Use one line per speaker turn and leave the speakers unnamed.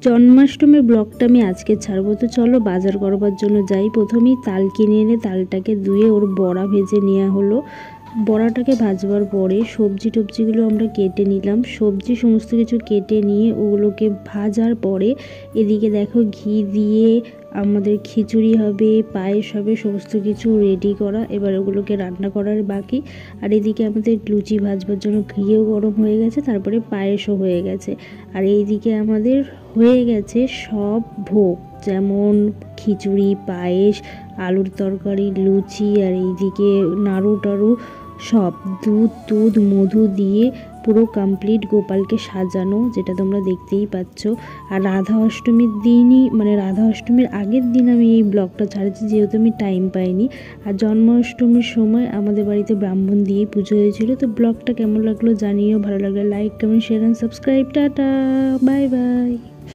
জন্মাষ্টমীর ব্লগটা আমি আজকে ছাড়বো। তো চলো বাজার করবার জন্য যাই। প্রথমেই তাল কিনে এনে তালটাকে ধুয়ে ওর বড়া ভেজে নেওয়া হলো। বড়াটাকে ভাজবার পরে সবজি টবজিগুলো আমরা কেটে নিলাম। সবজি সমস্ত কিছু কেটে নিয়ে ওগুলোকে ভাজার পরে এদিকে দেখো ঘি দিয়ে আমাদের খিচুড়ি হবে, পায়েস হবে, সমস্ত কিছু রেডি করা। এবার ওগুলোকে রান্না করার বাকি। আর এদিকে আমাদের লুচি ভাজবার জন্য ঘিও গরম হয়ে গেছে, তারপরে পায়েসও হয়ে গেছে। আর এইদিকে আমাদের হয়ে গেছে সব ভোগ, যেমন খিচুড়ি, পায়েস, আলুর তরকারি, লুচি, আর এইদিকে নাড়ু টাড়ু সব দুধ মধু দিয়ে পুরো কমপ্লিট গোপালকে সাজানো, যেটা তোমরা দেখতেই পাচ্ছ। আর রাধা অষ্টমীর দিনই, মানে রাধা অষ্টমীর আগের দিন আমি এই ব্লগটা ছাড়ছি, যেহেতু আমি টাইম পাইনি। আর জন্মাষ্টমীর সময় আমাদের বাড়িতে ব্রাহ্মণ দিয়েই পুজো হয়েছিল। তো ব্লগটা কেমন লাগলো জানিও, ভালো লাগলে like, comment, share and subscribe. Tata, bye bye.